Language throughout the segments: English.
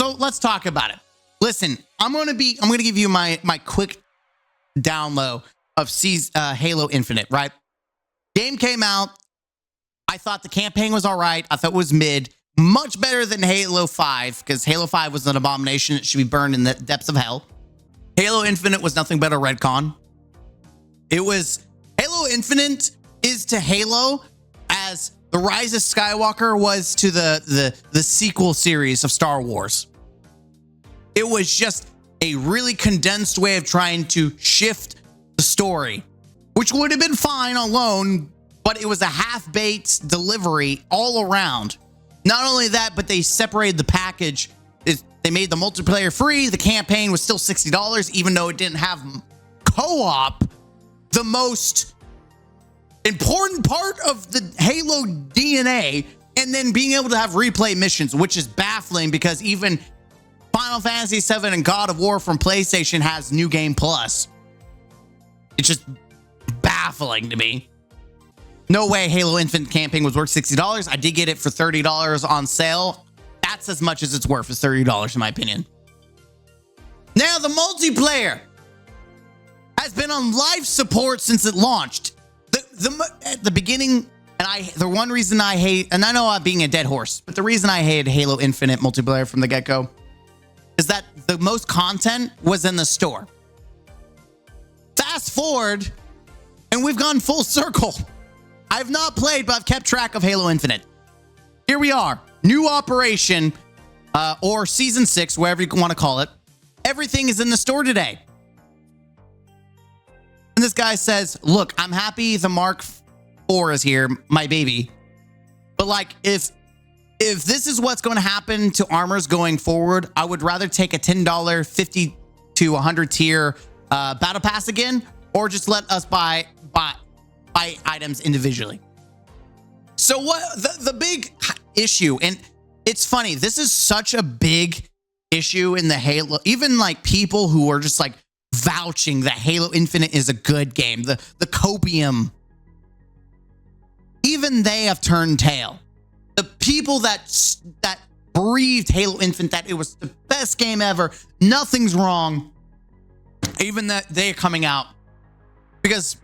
So let's talk about it. Listen, I'm gonna give you my quick down low of Halo Infinite. Right, game came out. I thought the campaign was all right. I thought it was mid, much better than Halo 5 because Halo 5 was an abomination. It should be burned in the depths of hell. Halo Infinite was nothing but a retcon. Halo Infinite is to Halo as the Rise of Skywalker was to the sequel series of Star Wars. It was just a really condensed way of trying to shift the story, which would have been fine alone, but it was a half-baked delivery all around. Not only that, but they separated the package. They made the multiplayer free. The campaign was still $60, even though it didn't have co-op, the most important part of the Halo DNA, and then being able to have replay missions, which is baffling because even Final Fantasy VII and God of War from PlayStation has New Game Plus. It's just baffling to me. No way Halo Infinite campaign was worth $60. I did get it for $30 on sale. That's as much as it's worth, is $30 in my opinion. Now the multiplayer has been on life support since it launched. At the beginning, and the one reason I hate, and I know I'm being a dead horse, but the reason I hated Halo Infinite multiplayer from the get-go is that the most content was in the store. Fast forward, and we've gone full circle. I've not played, but I've kept track of Halo Infinite. Here we are, new operation, or season 6, whatever you want to call it. Everything is in the store today. And this guy says, look, I'm happy the Mark IV is here, my baby. But like, if this is what's going to happen to armors going forward, I would rather take a $10, 50 to 100 tier battle pass again, or just let us buy items individually. So what the big issue, and it's funny, this is such a big issue in the Halo, even like people who are just like vouching that Halo Infinite is a good game, the copium, even they have turned tail. The people that breathed Halo Infinite, that it was the best game ever, nothing's wrong, even that they're coming out because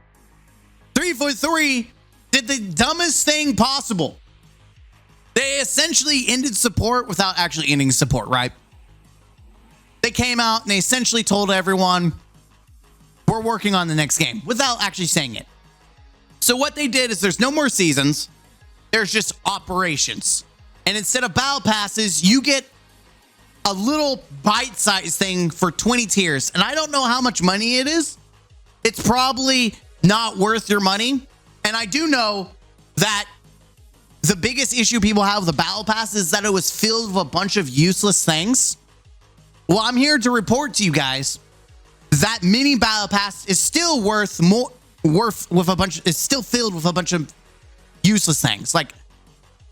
343 did the dumbest thing possible. They essentially ended support without actually ending support, right? They came out and they essentially told everyone, we're working on the next game, without actually saying it. So what they did is there's no more seasons. There's just operations. And instead of battle passes, you get a little bite-sized thing for 20 tiers. And I don't know how much money it is. It's probably not worth your money. And I do know that the biggest issue people have with the battle pass is that it was filled with a bunch of useless things. Well, I'm here to report to you guys that mini battle pass is still is still filled with a bunch of useless things. Like,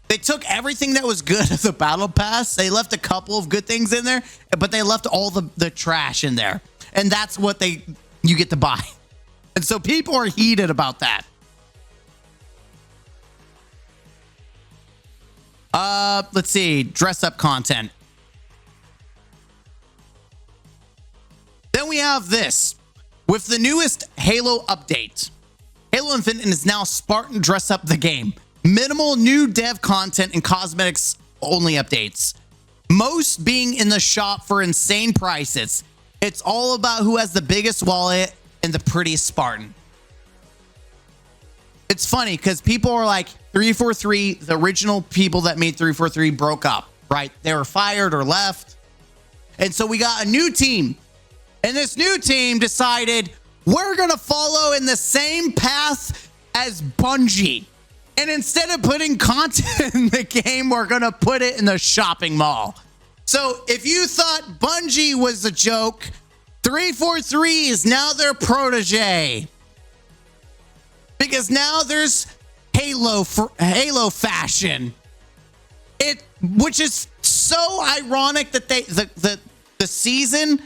they took everything that was good of the battle pass. They left a couple of good things in there, but they left all the trash in there. And that's what you get to buy. And so people are heated about that. Let's see, dress up content. Then we have this. With the newest Halo update, Halo Infinite is now Spartan dress up the game. Minimal new dev content and cosmetics only updates. Most being in the shop for insane prices. It's all about who has the biggest wallet and the prettiest Spartan. It's funny because people are like, 343, the original people that made 343 broke up, right? They were fired or left. And so we got a new team. And this new team decided we're going to follow in the same path as Bungie. And instead of putting content in the game, we're going to put it in the shopping mall. So if you thought Bungie was a joke, 343 is now their protege. Because now there's Halo fashion. Which is so ironic that the season,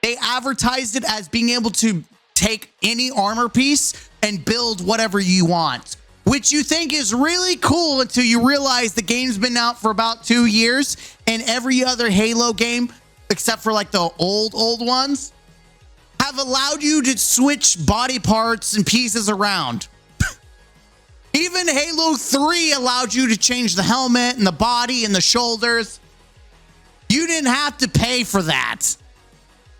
they advertised it as being able to take any armor piece and build whatever you want, which you think is really cool until you realize the game's been out for about 2 years, and every other Halo game, except for like the old ones, have allowed you to switch body parts and pieces around. Even Halo 3 allowed you to change the helmet and the body and the shoulders. You didn't have to pay for that.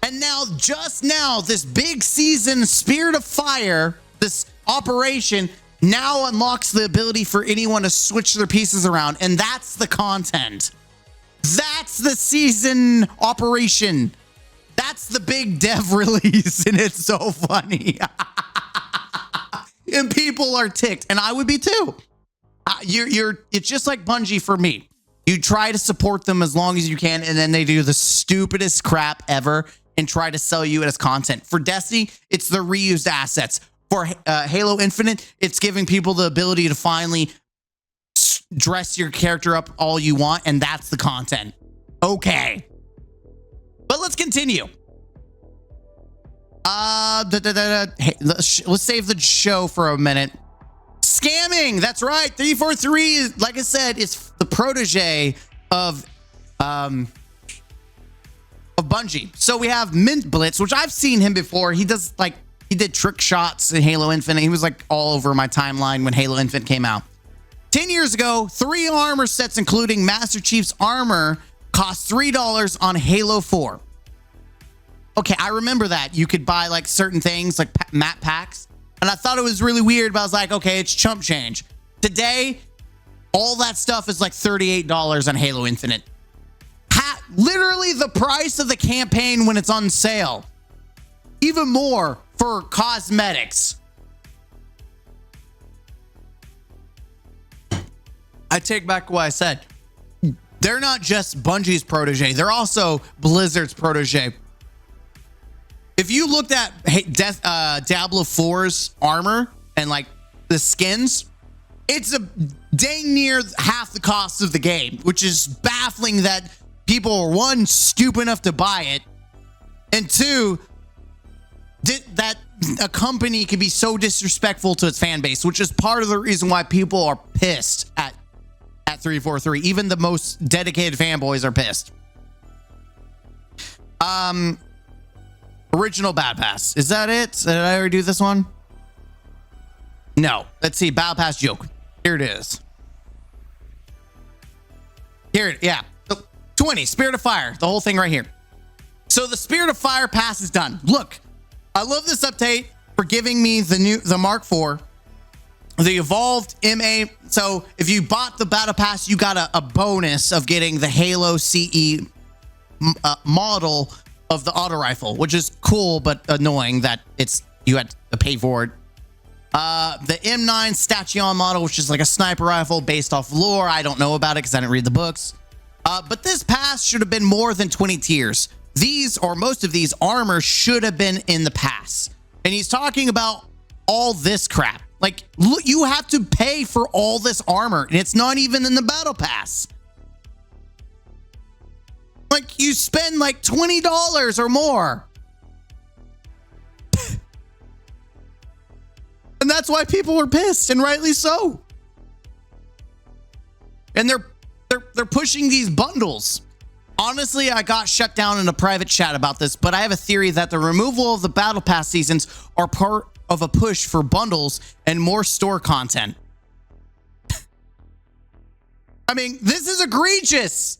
And now, just now, this big season, Spirit of Fire, this operation, now unlocks the ability for anyone to switch their pieces around. And that's the content. That's the season operation. That's the big dev release. And it's so funny. And people are ticked. And I would be too. It's just like Bungie for me. You try to support them as long as you can, and then they do the stupidest crap ever and try to sell you it as content. For Destiny, it's the reused assets. For Halo Infinite, it's giving people the ability to finally dress your character up all you want, and that's the content. Okay. But let's continue. Hey, let's save the show for a minute. Scamming, that's right. 343, like I said, is the protege of Bungie. So we have Mint Blitz, which I've seen him before. He did trick shots in Halo Infinite. He was like all over my timeline when Halo Infinite came out. 10 years ago, 3 armor sets, including Master Chief's armor, cost $3 on Halo 4. Okay, I remember that. You could buy like certain things like map packs. And I thought it was really weird, but I was like, okay, it's chump change. Today, all that stuff is like $38 on Halo Infinite. Literally the price of the campaign when it's on sale. Even more for cosmetics. I take back what I said. They're not just Bungie's protege. They're also Blizzard's protege. If you looked at Diablo 4's armor and like the skins, it's a dang near half the cost of the game, which is baffling that people are, one, stupid enough to buy it, and two, that a company can be so disrespectful to its fan base, which is part of the reason why people are pissed at 343. Even the most dedicated fanboys are pissed. Original Battle Pass. Is that it? Did I already do this one? No. Let's see. Battle Pass joke. Here it is. Yeah. 20. Spirit of Fire. The whole thing right here. So the Spirit of Fire pass is done. Look. I love this update for giving me the Mark IV. The evolved MA. So if you bought the Battle Pass, you got a bonus of getting the Halo CE model of the auto rifle, which is cool but annoying that you had to pay for it. The M9 Station model, which is like a sniper rifle based off lore. I don't know about it because I didn't read the books. But this pass should have been more than 20 tiers. These, or most of these, armor should have been in the pass. And he's talking about all this crap. Like, look, you have to pay for all this armor, and it's not even in the battle pass. Like, you spend like $20 or more. And that's why people were pissed, and rightly so. And they're pushing these bundles. Honestly, I got shut down in a private chat about this, but I have a theory that the removal of the battle pass seasons are part of a push for bundles and more store content. I mean, this is egregious.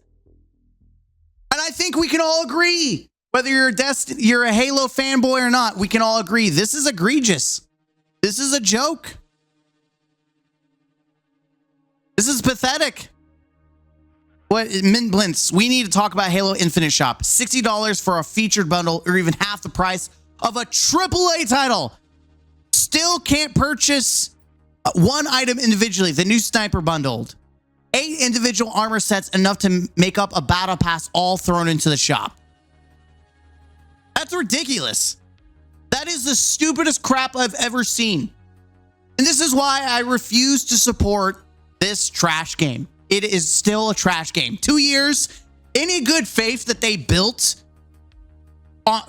And I think we can all agree, whether you're a Halo fanboy or not, we can all agree this is egregious. This is a joke. This is pathetic. What, Mint Blintz, we need to talk about Halo Infinite Shop. $60 for a featured bundle, or even half the price of a AAA title. Still can't purchase one item individually. The new sniper bundled. 8 individual armor sets, enough to make up a battle pass, all thrown into the shop. That's ridiculous. That is the stupidest crap I've ever seen. And this is why I refuse to support this trash game. It is still a trash game. 2 years, any good faith that they built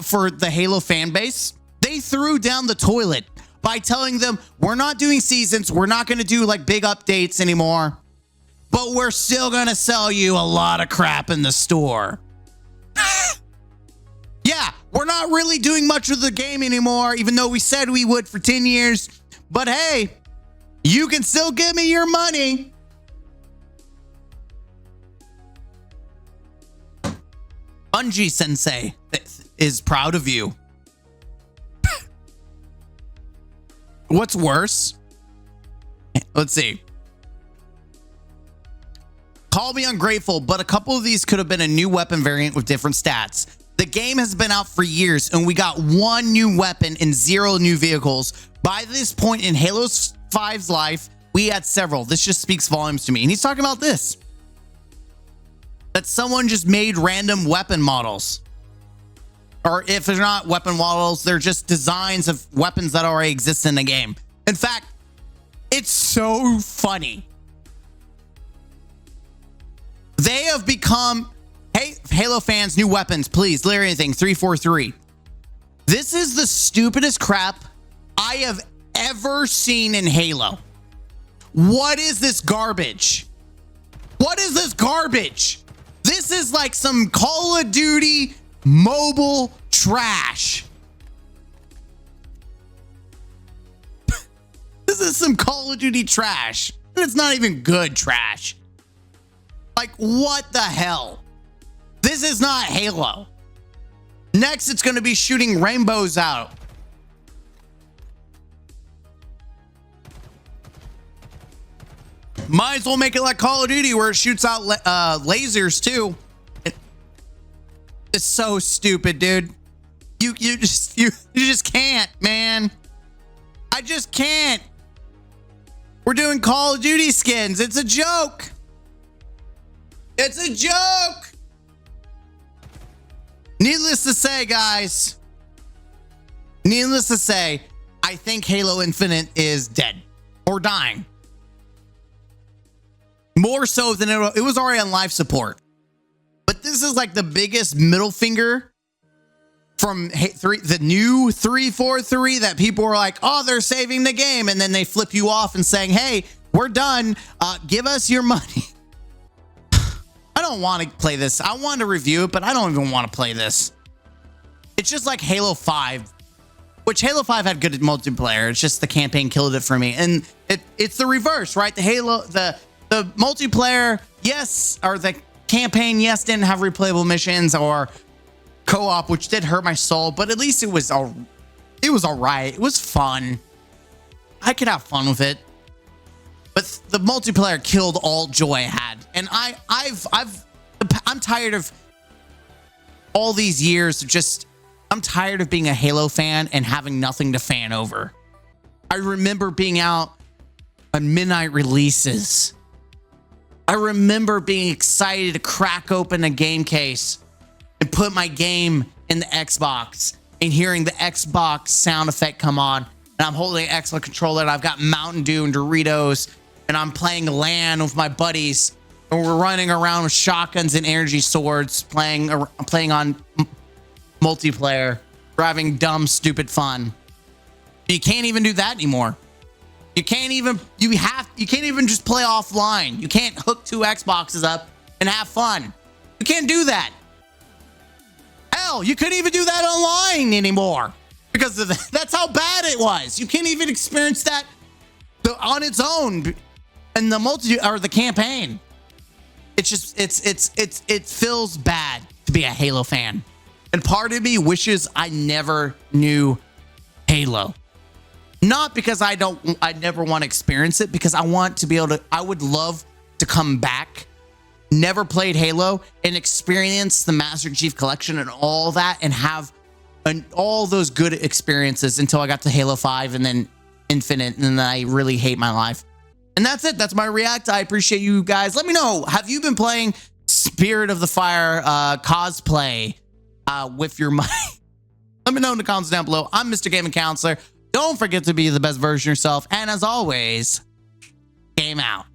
for the Halo fan base, they threw down the toilet. by telling them we're not doing seasons, we're not going to do like big updates anymore, but we're still going to sell you a lot of crap in the store. Yeah, we're not really doing much with the game anymore, even though we said we would for 10 years. But hey, you can still give me your money. Bungie Sensei is proud of you. What's worse? Let's see. Call me ungrateful, but a couple of these could have been a new weapon variant with different stats. The game has been out for years, and we got one new weapon and 0 new vehicles. By this point in Halo 5's life, we had several. This just speaks volumes to me. And he's talking about this. That someone just made random weapon models. Or if they're not weapon models, they're just designs of weapons that already exist in the game. In fact, it's so funny. They have become, hey, Halo fans, new weapons, please, literally anything, 343. This is the stupidest crap I have ever seen in Halo. What is this garbage? What is this garbage? This is like some Call of Duty mobile trash. This is some Call of Duty trash. And it's not even good trash. Like, what the hell? This is not Halo. Next, it's going to be shooting rainbows out. Might as well make it like Call of Duty where it shoots out lasers too. It's so stupid, dude. You just can't, man. I just can't. We're doing Call of Duty skins. It's a joke. It's a joke. Needless to say, guys. Needless to say, I think Halo Infinite is dead or dying. More so than it was already on life support. But this is like the biggest middle finger from the new 343 that people were like, oh, they're saving the game. And then they flip you off and saying, hey, we're done. Give us your money. I don't want to play this. I want to review it, but I don't even want to play this. It's just like Halo 5, which Halo 5 had good multiplayer. It's just the campaign killed it for me. And it's the reverse, right? The multiplayer, yes, or the campaign, yes, didn't have replayable missions or co-op, which did hurt my soul, but at least it was all right. It was fun. I could have fun with it. But the multiplayer killed all joy I had. And I'm tired of all these years of just, I'm tired of being a Halo fan and having nothing to fan over. I remember being out on midnight releases. I remember being excited to crack open a game case and put my game in the Xbox and hearing the Xbox sound effect come on. And I'm holding an Xbox controller and I've got Mountain Dew and Doritos and I'm playing LAN with my buddies and we're running around with shotguns and energy swords playing on multiplayer. We're having dumb, stupid fun. You can't even do that anymore. You can't even just play offline. You can't hook 2 Xboxes up and have fun. You can't do that. Hell, you couldn't even do that online anymore because of that's how bad it was. You can't even experience that on its own in the the campaign. It's just it feels bad to be a Halo fan. And part of me wishes I never knew Halo. Not because I never want to experience it, because I want to be able to, I would love to come back, never played Halo, and experience the Master Chief Collection and all that, and have all those good experiences until I got to Halo 5 and then Infinite, and then I really hate my life. And that's it. That's my react. I appreciate you guys. Let me know, have you been playing Spirit of the Fire cosplay with your money? Let me know in the comments down below. I'm Mr. Gaming Counselor. Don't forget to be the best version of yourself. And as always, game out.